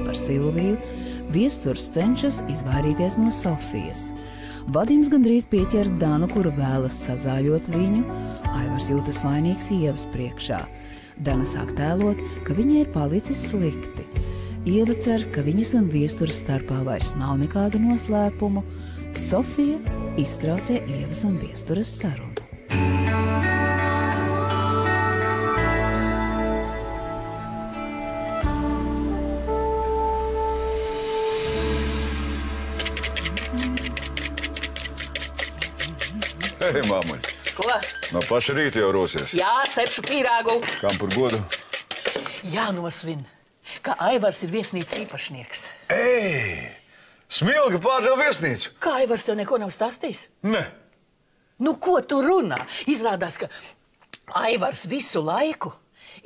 par Silviju, viesturs cenšas izvairīties no Sofijas. Vadims gandrīz pieķer Danu, kuru vēlas sazāļot viņu. Aivars jūtas vainīgs Ievas priekšā. Dana sāk tēlot, ka viņai ir palicis slikti. Ieva cer, ka viņas un viesturas starpā vairs nav nekādu noslēpumu. Sofija iztraucē Ievas un viesturas sarunu. Hei, māmuļ. Ko? No paša rīta jau rosies. Jā, cepšu pīrāgu. Kam par godu? Jānosvin, ka Aivars ir viesnīcas īpašnieks. Ei! Smilga pārdeva viesnīcu. Kā Aivars tev neko nav stāstījis? Ne. Nu, ko tu runā? Izrādās, ka Aivars visu laiku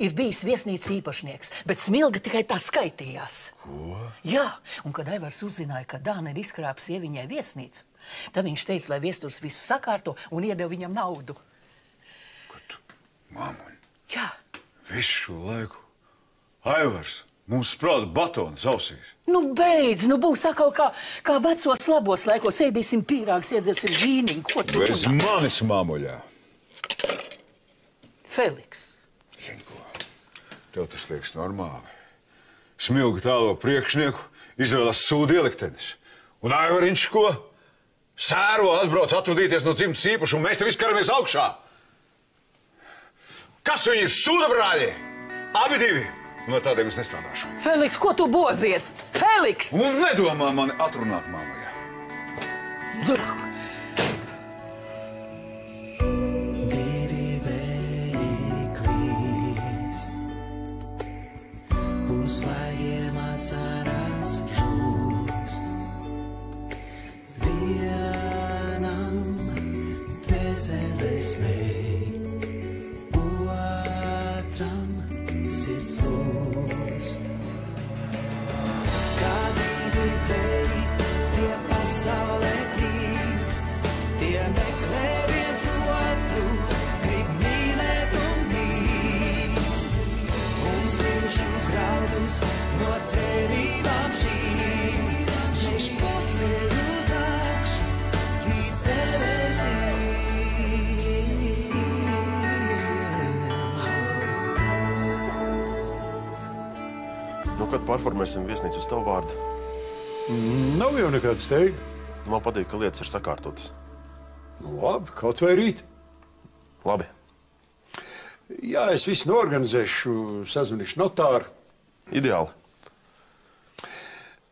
ir bijis viesnīcas īpašnieks, bet Smilga tikai tā skaitījās. Ko? Jā, un kad Aivars uzzināja, ka Dāna ir izkrāpis Ieviņai viesnīcu, tad viņš teica, lai viesturs visu sakārto un iedeva viņam naudu. Ko tu, māmuļ? Jā. Visu šo laiku Aivars mums sprāda batons ausīs. Nu, beidz, nu būs atkal kā vecos labos laikos. Ēdīsim pīrāgus, iedzersim vīniņu. Ko tu Bez runā? manis, māmuļā. Feliks. Zini ko, tev tas liekas normāli. Smilga tālo priekšnieku izvēlas sūdu ieliktenis. Un Aivariņš ko? Sēro atbrauc atvadīties no dzimtas īpašuma, un mēs te visi karamies augšā. Kas viņi ir? Sūda brāļi? Abi divi. Un ar tādiem es nestrādāšu. Feliks, ko tu bozies? Feliks! Un nedomā mani atrunāt, māmajā. Divi veiklīs, un svaigiem asarās žūst. Vienam dvēseles smēj, otram sirds lūst. Kā divi veidi, tie pasaulē klīst, tie meklē viens otru, grib mīlēt un mīst. Un svirš uz graudus no cerībām šīm, viņš paceļ uz augšu līdz debesīm. Nu, kad pārformēsim viesnīcu uz tavu vārdu? Nav jau nekāda steiga. Man patīk, ka lietas ir sakārtotas. Nu, labi, kaut vai rīt. Labi. Jā, es visu norganizēšu, sazvanīšu notāru. Ideāli.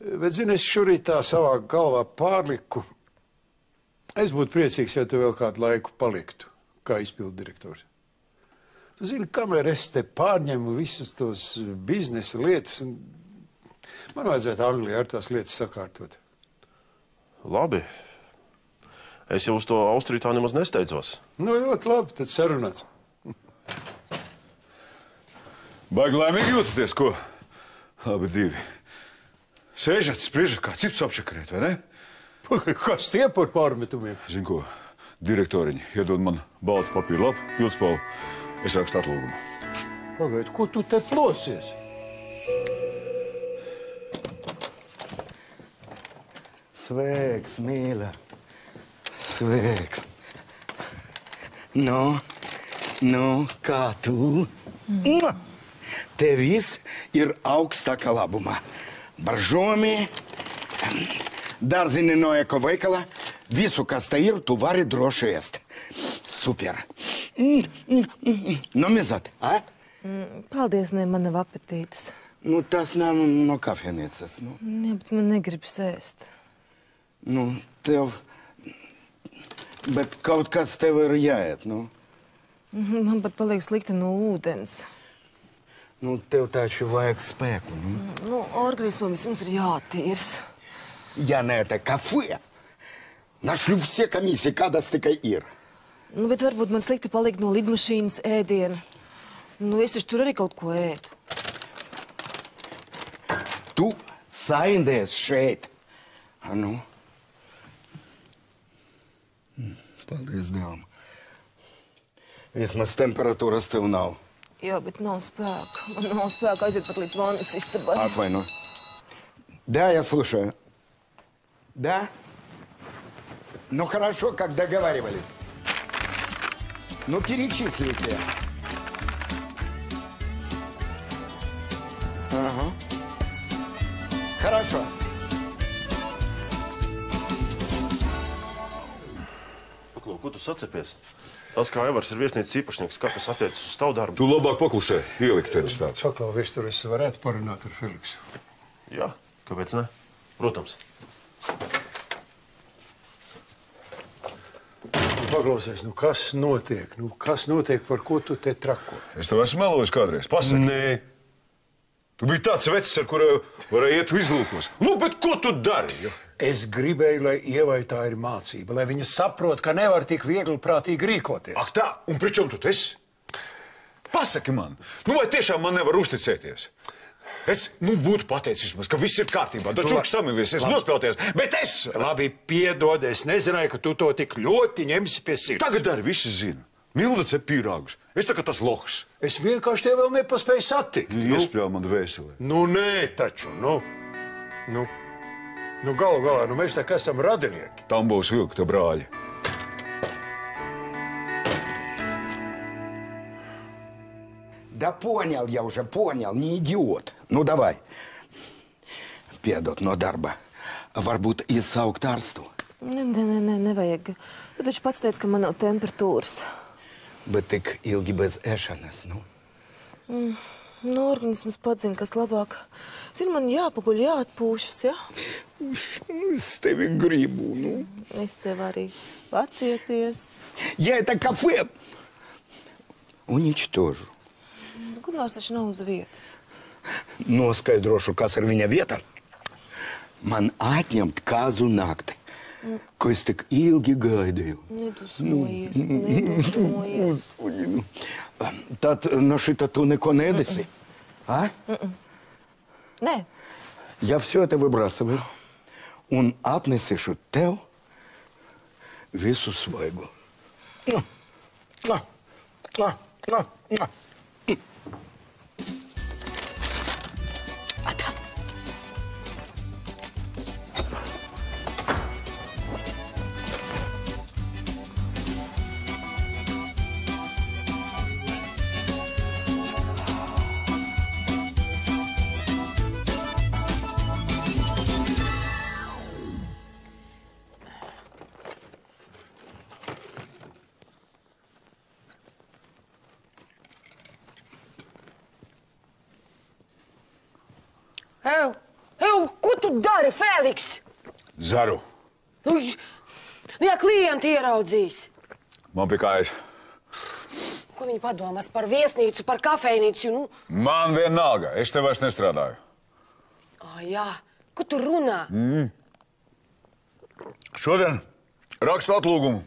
Bet, zini, es šorīt tā savā galvā pārliku. Es būtu priecīgs, ja tu vēl kādu laiku paliktu, kā izpildu direktors. Tu zini, kamēr es te pārņemu visus tos biznesa lietas, un man vajadzētu Anglijā ar tās lietas sakārtot. Labi. Es jau uz to Austriju tā nemaz nesteidzos. Nu, ļoti labi, tad sarunāts. Baigi laimīgi jūtaties, ko? Abi divi. Sēžat, spriežat, kā citus apšakarēt, vai ne? Kas tie par pārmetumiem? Zini ko, direktoriņi iedod man baltu papīru lapu, pildspalvu. Es rakstu atlūgumu. Pagaid, ko tu te plosies? Sveiks, mīļa. Sveiks. Nu, kā tu? Te viss ir augstākā labumā. Baržomi, dārziņi no ekoveikala, visu, kas te ir, tu vari droši ēst. Super. Nomizat, a? Paldies, ne, man nav apetītes. Nu, tas nav no kafejnīcas, nu. Jā, bet man negribas ēst. Nu, tev... Bet kaut kas tev ir jāiet, nu. Man pat paliek slikti no ūdens. Nu, tev taču vajag spēku, nu. Nu, organismam mums ir jātīrs. Ja ne это кафе, нашлю все комиссии, kādas tikai ir. Nu, bet varbūt man slikti paliek no lidmašīnas ēdiena. Nu, es taču tur arī kaut ko ēdu. Tu saindies šeit. Nu. Paldies Dievam. Vismaz temperatūras tev nav. Jā, bet nav spēka. Man nav spēka aiziet pat līdz vannas istabai. Atvaino. Да, я слушаю. Да? Ну, хорошо, как договаривались. Ну, перечислите. Ага. Хорошо. Paklau, ko tu sacepies? Tas, kā Aivars ir viesnīcas īpašnieks, kā tas attiecas uz tavu darbu? Tu labāk paklusē, ieliktenis tāds. Paklau, vēstur, es varētu parunāt ar Feliksu. Jā, kāpēc ne? Protams. Paklausies, nu kas notiek? Nu, kas notiek, par ko tu te trako? Es tev esmu melojis kādreiz, pasaki. Nē. Tu biji tāds vecs, ar kuru varēja iet izlūkos. Nu, bet ko tu dari? Jo? Es gribēju, lai Ievai tā ir mācība, lai viņa saprot, ka nevar tik viegli prātīgi rīkoties. Ak tā, un pri čom tu esi? Pasaki man, nu vai tiešām man nevar uzticēties? Es, būtu pateicis vismaz, ka viss ir kārtībā. Tu čurks samilies, es nospēlties, bet es... Labi, piedod, es nezināju, ka tu to tik ļoti ņemsi pie sirds. Tagad arī visi zina. Milda cep pīrāgus. Es tā kā tas lohs. Es vienkārši tev vēl nepaspēju satikt. Iespļauj man dvēselē. Nu, nē, taču, Nu, galu galā, mēs tā kā esam radinieki. Tam būs vilkta brāļi. Да понял я уже, понял, не идиот. Ну, давай. Piedod no darba. Varbūt izsaukt ārstu. Nē, nevajag. Tu taču pats teici, ka man nav temperatūras. Bet tik ilgi bez ēšanas, nu? Nu, organisms padzina, kas labāk. Zini, man jāpaguļ, jāatpūšas, jā? Es tevi gribu, nu. Es tev arī pacieties. Я это кафе уничтожу. Gunārs taču nav uz vietas. Noskaidrošu, kas ir viņa vieta. Man atņemt kāzu nakti, ko es tik ilgi gaidīju. Nedusmojies. Господи, ну. Tad no šita tu neko nedesi? А? Nē. Я все это выбрасываю. Un atnesīšu tev visu svaigu. Ko tu dari, Feliks? Zaru. Nu, ja klienti ieraudzīs. Man pie kājas. Ko viņi padomās par viesnīcu, par kafejnīcu? Nu? Man vienalga, es te vairs nestrādāju. Jā, ko tu runā? Šodien rakstu atlūgumu.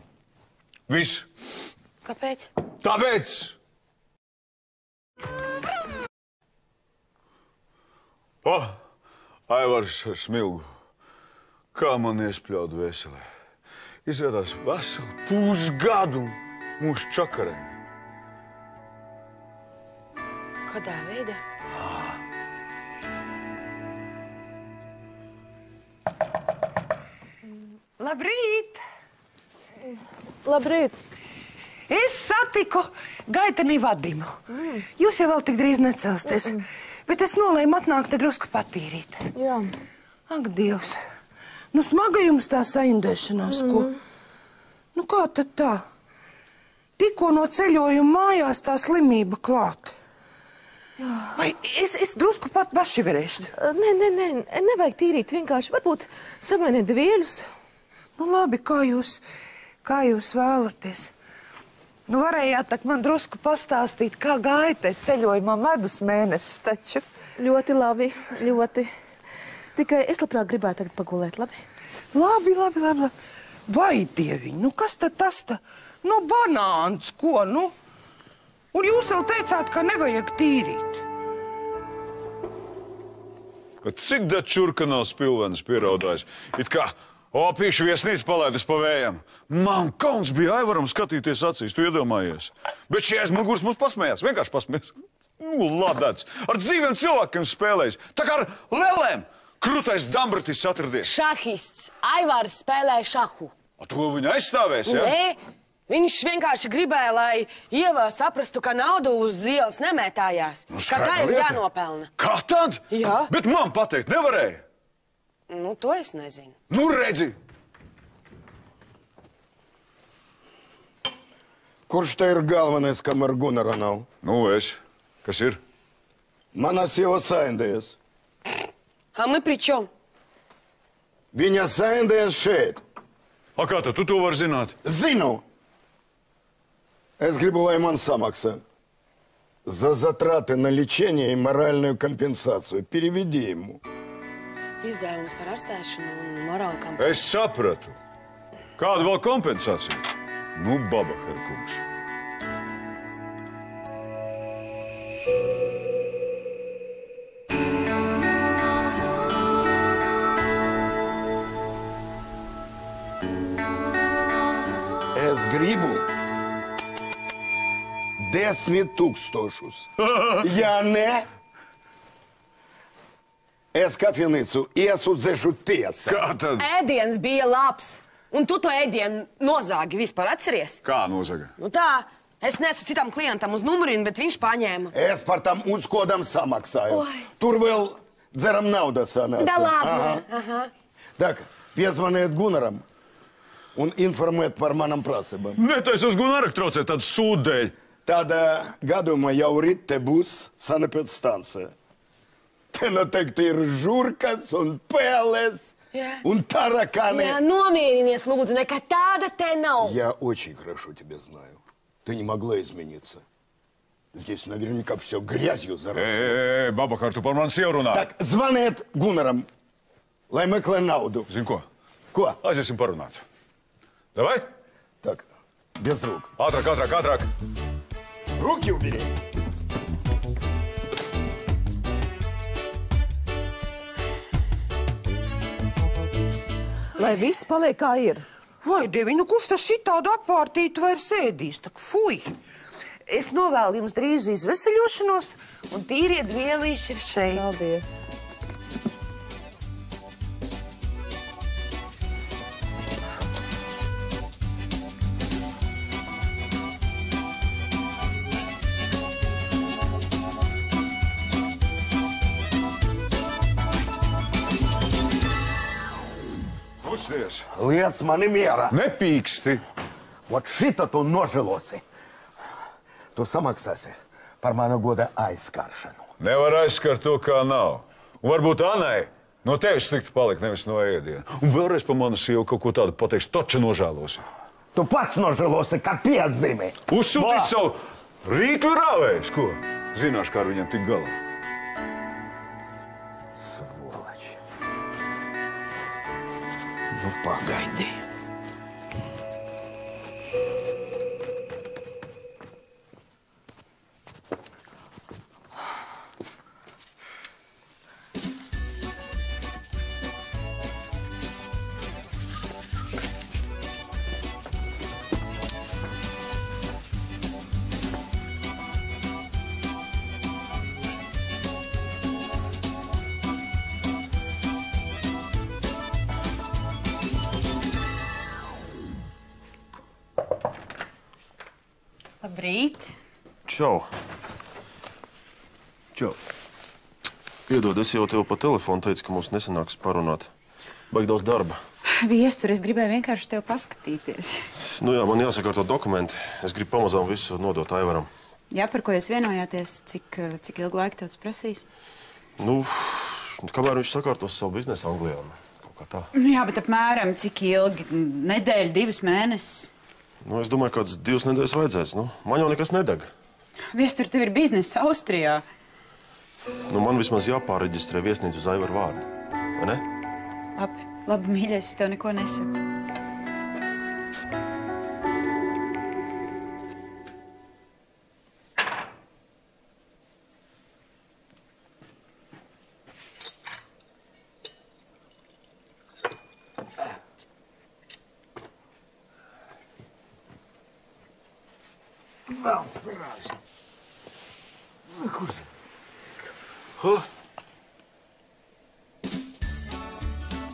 Viss. Kāpēc? Tāpēc! Aivars ar smilgu. Kā man iespļaut dvēselē. Izrādās veselu pusgadu mūsu čakarē. Kādā veidā? Labrīt! Labrīt! Es satiku Gaitenī Vadimu. Jūs jau vēl tik drīz necelsties, bet es nolēmu atnākt te drusku patīrīt. Jā. Ak, Dievs! Nu, smaga jums tā saindēšanās, ko? Nu, kā tad tā? Tikko no ceļojuma mājās tā slimība klāt. Vai es drusku pat bašiverēšu? Nē, nevajag tīrīt vienkārši. Varbūt samainiet dvieļus. Nu, labi, kā jūs vēlaties. Nu, varējāt tak man drusku pastāstīt, kā gāja te ceļojumā medus mēnesis taču. Ļoti labi, ļoti. Tikai es labprāt gribētu tagad pagulēt, labi? Labi. Vai, Dieviņ, nu kas tad tas tā? Nu, banāns, ko, nu? Un jūs vēl teicāt, ka nevajag tīrīt. Cik da čurka nav spilvenis pieraudājis? It kā opīšu viesnīca palaidus pa vējam. Man kauns bija Aivaram skatīties acīs, tu iedomājies. Bet šie aiz muguras mums pasmējās, vienkārši pasmējās. Nu, ladāts, ar dzīviem cilvēkiem spēlējis. Tā kā ar lelēm. Krutais Dambratis atradies. Šahists. Aivārs spēlē šahu. Tu viņu aizstāvēs, ja? Nē, viņš vienkārši gribēja, lai Ieva saprastu, ka naudu uz ielas nemētājās. Ka tā ir jānopelna. Kā tad? Jā. Bet man pateikt nevarēja. Nu, to es nezinu. Nu, redzi. Kurš te ir galvenais, kamēr Gunara nav? Nu, es. Kas ir? Mana sieva saindējas. A мы при чем? Viņa saindējas šeit. A kā tad tu to vari zināt? Zinu. Es gribu, lai man samaksā. За затраты на лечение и моральную компенсацию. Переведи ему. Izdevums par ārstēšanu un morālu kampaņu. Es sapratu. Kāda vēl kompensācija? Nu, Babaher kungs. Es gribu 10 000. Ja ne, es kafejnīcu iesūdzēšu tiesā. Kā tad? Ēdiens bija labs. Un tu to ēdienu nozāgi vispār atceries? Kā nozaga? Nu tā, es nesu citam klientam uz numurinu, bet viņš paņēma. Es par tam uzkodam samaksāju. Oi. Tur vēl dzeram naudu sanāca. Да ладно. Aha. Так, piezvaniet Gunaram un informēt par manam prasībām. Netais uz Gunaru traucēt tādu sūdu dēļ. Tādā gadījumā jau rīt te būs sanepidstansija. Te noteikti ir žurkas un pēles un tarakani. Jā, nomierinies, lūdzu, nekā tāda te nav. Я очень хорошо тебя знаю. Ты не могла измениться. Здесь наверняка все грязью заросло. Babahar, tu par mani sievu runā. Так, звонит Gunaram, lai meklē naudu. Zini ko? Ko? Aiziesim parunāt. Davai? Так, без рук. Ātrāk, ātrāk, ātrāk. Руки убери. Lai viss paliek kā ir. Vai, Dievi, nu kurš tas šitādu apvārtītu vairs ēdīs? Tak fuj! Es novēlu jums drīz izveseļošanos, un tīrie dvielīši ir šeit. Paldies. Pusties. Liec mani mierā. Nepīksti. Вот šita tu nožēlosi. Tu samaksāsi par manu goda aizskaršanu. Nevar aizskart to, kā nav. Un varbūt Anai no tevis slikti palikt, nevis no ēdiena. Un vēlreiz par manu sievu kaut ko tādu pateiks, taču nožēlosi. Tu pats nožēlosi, kā piedzimi. Uzsūtīs savu rīkli rāvējus, ko? Zināšu, kā ar viņiem tik galā. Svolači. Nu, pagaidi. Labrīt. Čau. Čau. Piedod, es jau tev pa telefonu teicu, ka mums nesanāks parunāt. Baigi daudz darba. Viestur, es gribēju vienkārši tev paskatīties. Nu jā, man jāsakārto dokumenti. Es gribu pamazām visu nodot Aivaram. Jā, par ko jūs vienojāties? Cik ilgu laiku tev tas prasīs? Nu, kamēr viņš sakārtos savu biznesu Anglijā. Kaut kā tā. Nu jā, bet apmēram cik ilgi? Nedēļa, 2 mēnesis? Nu, es domāju, kāds 2 nedēļas vajadzēs. Nu, man jau nekas nedeg. Viestur, tev ir biznesa Austrijā. Nu, man vismaz jāpārreģistrē viesnīcu uz Aivaru vārdu. Vai ne? Labi, mīļais, es tev neko nesaku. Velns parāžs. Kur?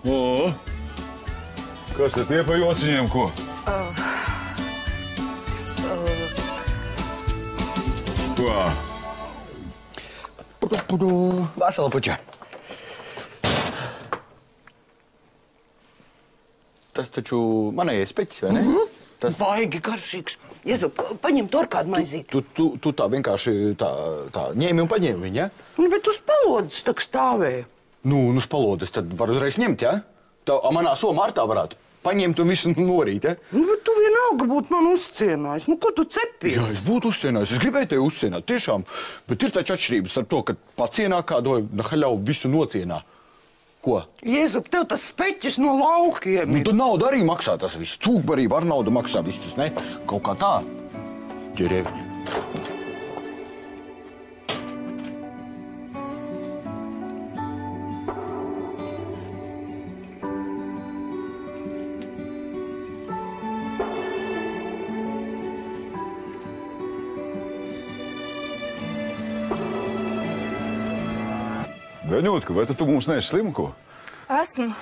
O, kas te tie pa jociņiem, ko? Ko? Vasala puča. Tas taču manējais peķis, vai ne? Tas baigi garšīgs. Jezu, paņem to ar kādu maizīti. Tu tā vienkārši tā ņēmi un paņēmi viņu, ja? Nu, bet uz palodas tak stāvēja. Nu, uz palodas tad var uzreiz ņemt, ja? Tā manā somā ar tā varētu paņemt un visu norīt, ja? Nu, bet tu vienalga būtu man uzcienājis. Nu, ko tu cepies? Jā, es būtu uzcienājis. Es gribēju tevi uzcienāt, tiešām. Bet ir taču atšķirības ar to, ka pacienā kādu vai haļau visu nocienā. Ko? Jēzup, tev tas speķis no laukiem Nu, ir. tad nauda arī maksā tas viss. Cūkbarība ar naudu maksā viss tas, ne? Kaut kā tā. Ģerevģi. Daņūtka, vai tu mums neesi slimu, ko? Esmu.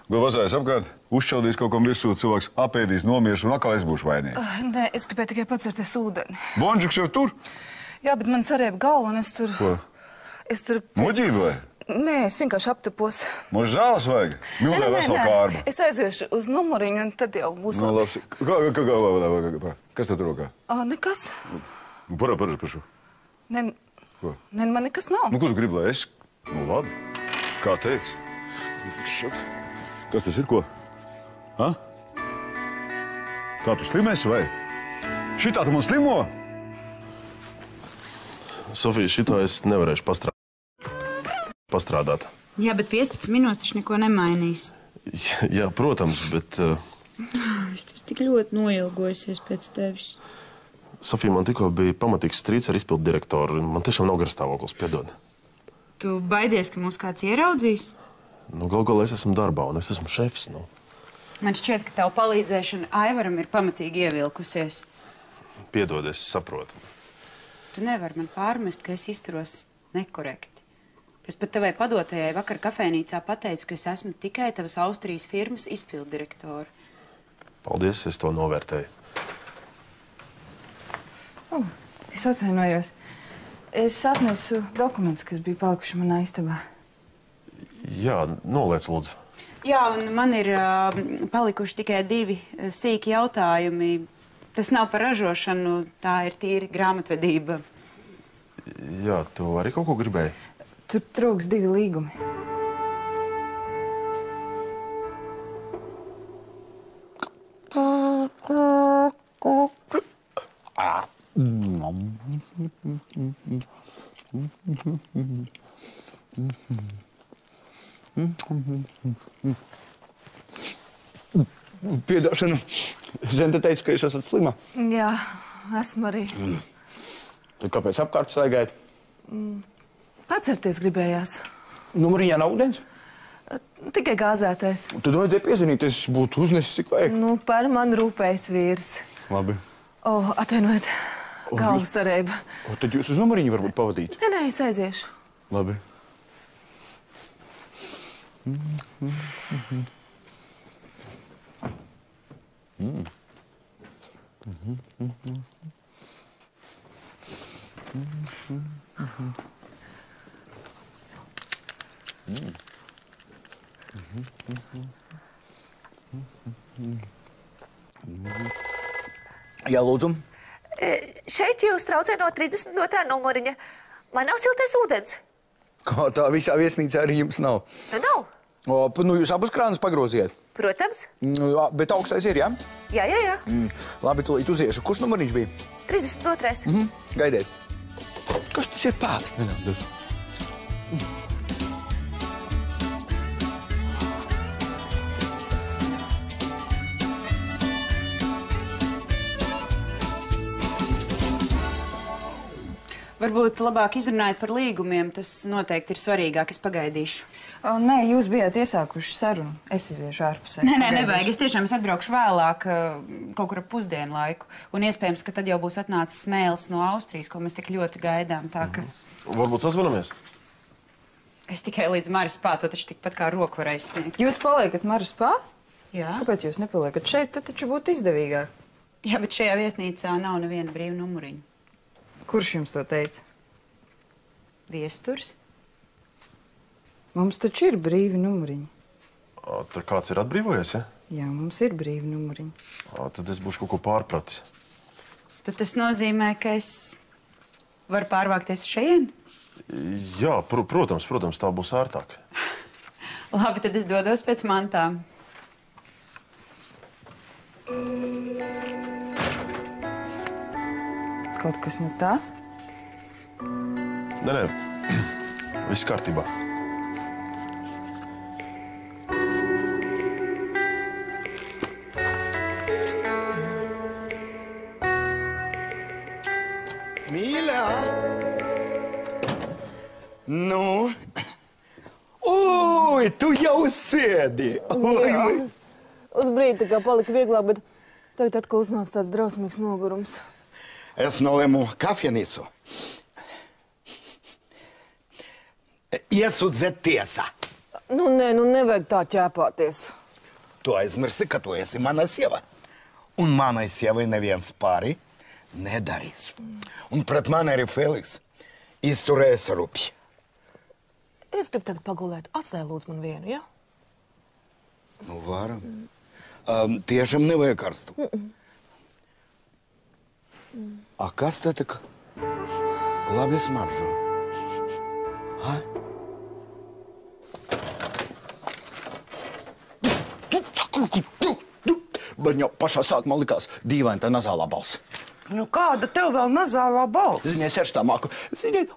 Vai vazājas apkārt, uzšķaudīs kaut kam virsū, cilvēks apēdīs, nomieš un atkal es būšu vainīga? Nē, es gribēju tikai pacerties ūdeni. Bonžuks jau tur? Jā, bet man sarēba galva un es tur... Ko? Es tur... Noģība vai? Nē, es vienkārši aptapos. Mums zāles vajag? Mildē veselu kārbu. Es aiziešu uz numuriņu un tad jau būs Nu, labi. Kas tev tur rokā? Nekas. Parašu. Nē, Ko? man nekas nav. Nu, ko tu gribi, lai es? Nu, labi. Kā teiks? Kas tas ir, ko? Ha? Tā tu slimēsi, vai? Šitā tu man slimo? Sofija, šitā es nevarēšu pastrādāt. Jā, bet 15 minūtes taču neko nemainīs. Jā, protams, bet... Es tik ļoti noilgojusies pēc tevis. Sofija, man tikko bija pamatīgs strīds ar izpildu direktoru. Man tiešām nav garstāvoklis, piedod. Tu baidies, ka mūs kāds ieraudzīs? Nu, gal galā es esmu darbā un es esmu šefs, nu. Man šķiet, ka tavu palīdzēšana Aivaram ir pamatīgi ievilkusies. Piedod, es saprotu. Tu nevari man pārmest, ka es izturos nekorekti. Es pat tevai padotājai vakar kafēnīcā pateicu, ka es esmu tikai tavas Austrijas firmas izpildu direktora. Paldies, es to novērtēju. Es atvainojos. Es atnesu dokumentus, kas bija palikuši manā istabā. Jā, noliec, lūdzu. Jā, un man ir palikuši tikai 2 sīki jautājumi. Tas nav par ražošanu, tā ir tīri grāmatvedība. Jā, tu arī kaut ko gribēji? Tur trūks 2 līgumi. Piedošana. Zenta teica, ka jūs esat slima. Jā, esmu arī. Tad kāpēc apkārt staigājat? Pacerties gribējās. Numuriņā nav ūdens? Tikai gāzētais. Tad vajadzēja piezvanīt, es būtu uznesis, cik vajag. Nu, par man rūpējas vīrs. Labi. Atvainojiet, galva sarēba. Tad jūs uz numuriņu varbūt pavadīt? Nē, es aiziešu. Labi. Jā, lūdzu. Šeit jūs traucē no 32. numuriņa. Man nav siltais ūdens. Kā tā visā viesnīcā arī jums nav? Nu, nav. Nu, jūs abus krānus pagroziet. Protams. Bet augstais ir, jā? Jā. Labi, tūlīt uziešu. Kurš numuriņš bija? 32. Gaidiet. Kas tas ir pāvis? Nenādas. Varbūt labāk izrunājot par līgumiem, tas noteikti ir svarīgāk, es pagaidīšu. Nē, jūs bijāt iesākuši sarunu. Es iziešu ārpusē. Nē, nevajag. Es atbraukšu vēlāk, kaut kur ap pusdienu laiku. Un iespējams, ka tad jau būs atnācis smēles no Austrijas, ko mēs tik ļoti gaidām. Tā ka... Varbūt sazvanamies? Es tikai līdz Maras Spā, to taču tikpat kā roku var aizsniegt. Jūs paliekat Maras Spā? Jā. Kāpēc jūs nepaliekat šeit? Tad taču būtu izdevīgāk. Jā, bet šajā viesnīcā nav neviena brīva numuriņa. Kurš jums to teica? Viesturs. Mums taču ir brīvi numuriņi. Tad kāds ir atbrīvojies, ja? Jā, mums ir brīvi numuriņi. Tad es būšu kaut ko pārpratis. Tad tas nozīmē, ka es varu pārvākties šeit? Jā, protams, tā būs ērtāk. Labi, tad es dodos pēc mantām. Kaut kas ne tā? Nē, viss kārtībā. Mīļā! Nu? Oi, tu jau sēdi! Oi. Uz brīdi tā kā palika vieglāk, bet tagad atkal uznāca tāds drausmīgs nogurums. Es nolēmu kafejnīcu. Iesūdzēt tiesā. Nu, nevajag tā ķēpāties. Tu aizmirsi, ka tu esi mana sieva. Un manai sievai neviens pāri nedarīs. Un pret mani arī Feliks izturēs rupji. Es gribu tagad pagulēt. Atstāj lūdzu man vienu, ja? Nu, varam. Tiešām nevajag karstu. A kas te tak labi smaržo? Ha? Bet jau pašā sākumā likās dīvaini tā nazālā balss. Nu, kāda tev vēl nazālā balss? Ziniet, sērš tā māku. Ziniet,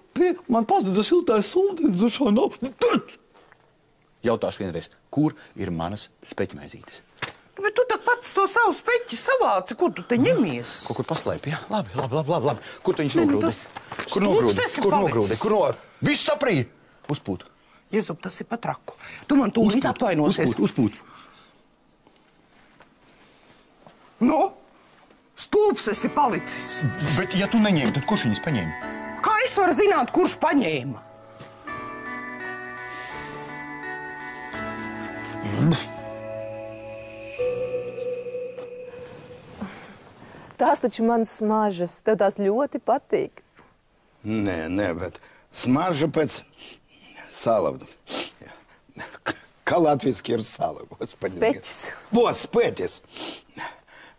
man padzeda siltais ūdens zušā nav. Jautāšu vienreiz, kur ir manas speķmaizītes? Bet tu tak pats to savu speķi savāci, kur tu te ņemies? Kaut kur paslēpi, jā? Labi. Kur tu viņus nogrūdi? Kur nogrūdi? Viss saprīt! Uzpūt. Jezub, tas ir pat raku. Tu man tūlīt atvainosies. Uzpūt. Nu? Stulps esi palicis. Bet, ja tu neņēmi, tad kurš viņus paņēma? Kā es varu zināt, kurš paņēma? Tās taču manas smaržas. Tev tās ļoti patīk. Nē, bet smarža pēc sala. Kā latviski ir sala? Speķis. Speķis.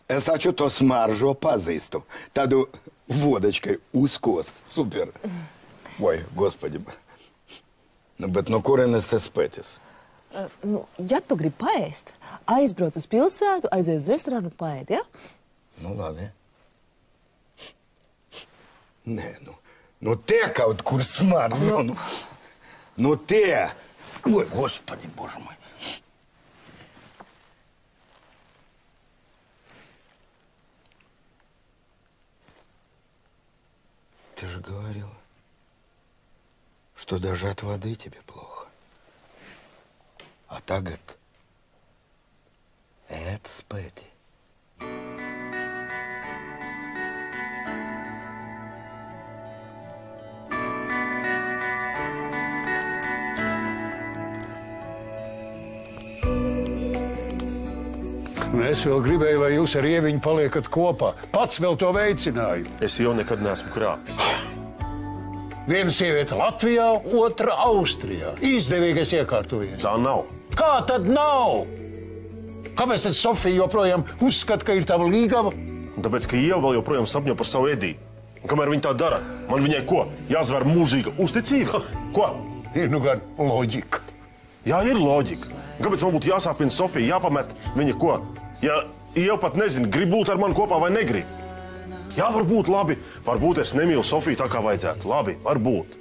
Es taču to smaržo pazīstu. Tādu vodečkai uzkost. Super. Oi, gospodi. Nu, bet no kurienes tas speķis? Ja tu gribi paēst, aizbrauc uz pilsētu, aiziet uz restorānu un paēd, ja? Nu, labi. Nē, nu te kaut kur smaržo. Nu te. Ой, господи, боже мой. Ты же говорила, что даже от воды тебе плохо. А tagad это спэти. Es vēl gribēju, lai jūs ar Ieviņu paliekat kopā. Pats vēl to veicināju. Es jau nekad neesmu krāpis. Viena sieviete Latvijā, otra Austrijā. Izdevīgais iekārtojies. Tā nav. Kā tad nav? Kāpēc tad Sofija joprojām uzskata, ka ir tava līgava? Tāpēc, ka Ieva vēl joprojām sapņo par savu Ediju. Un kamēr viņa tā dara, man viņai ko? Jāzver mūžīga uzticība? Ko? Ir nu gan loģika. Jā, ir loģika. Kāpēc man būtu jāsāpina Sofija, jāpamet viņa ko? Ja Ieva pat nezina, grib būt ar mani kopā vai negrib. Jā, varbūt labi. Varbūt es nemīlu Sofiju tā, kā vajadzētu. Labi, varbūt.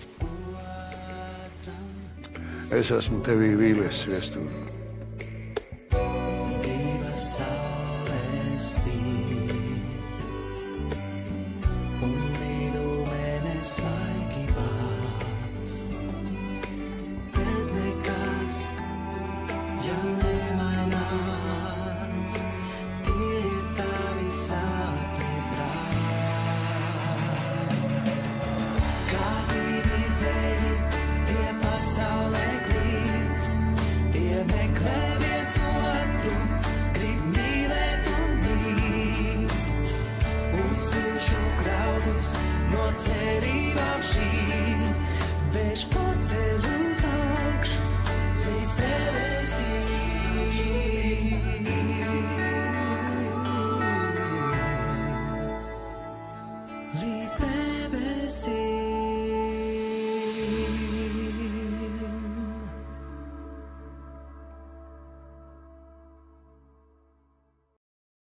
Es esmu tevī vīlies, Viestur. Kā divi veļi, tie pasaulē cerībām šīm, vērš po ceļu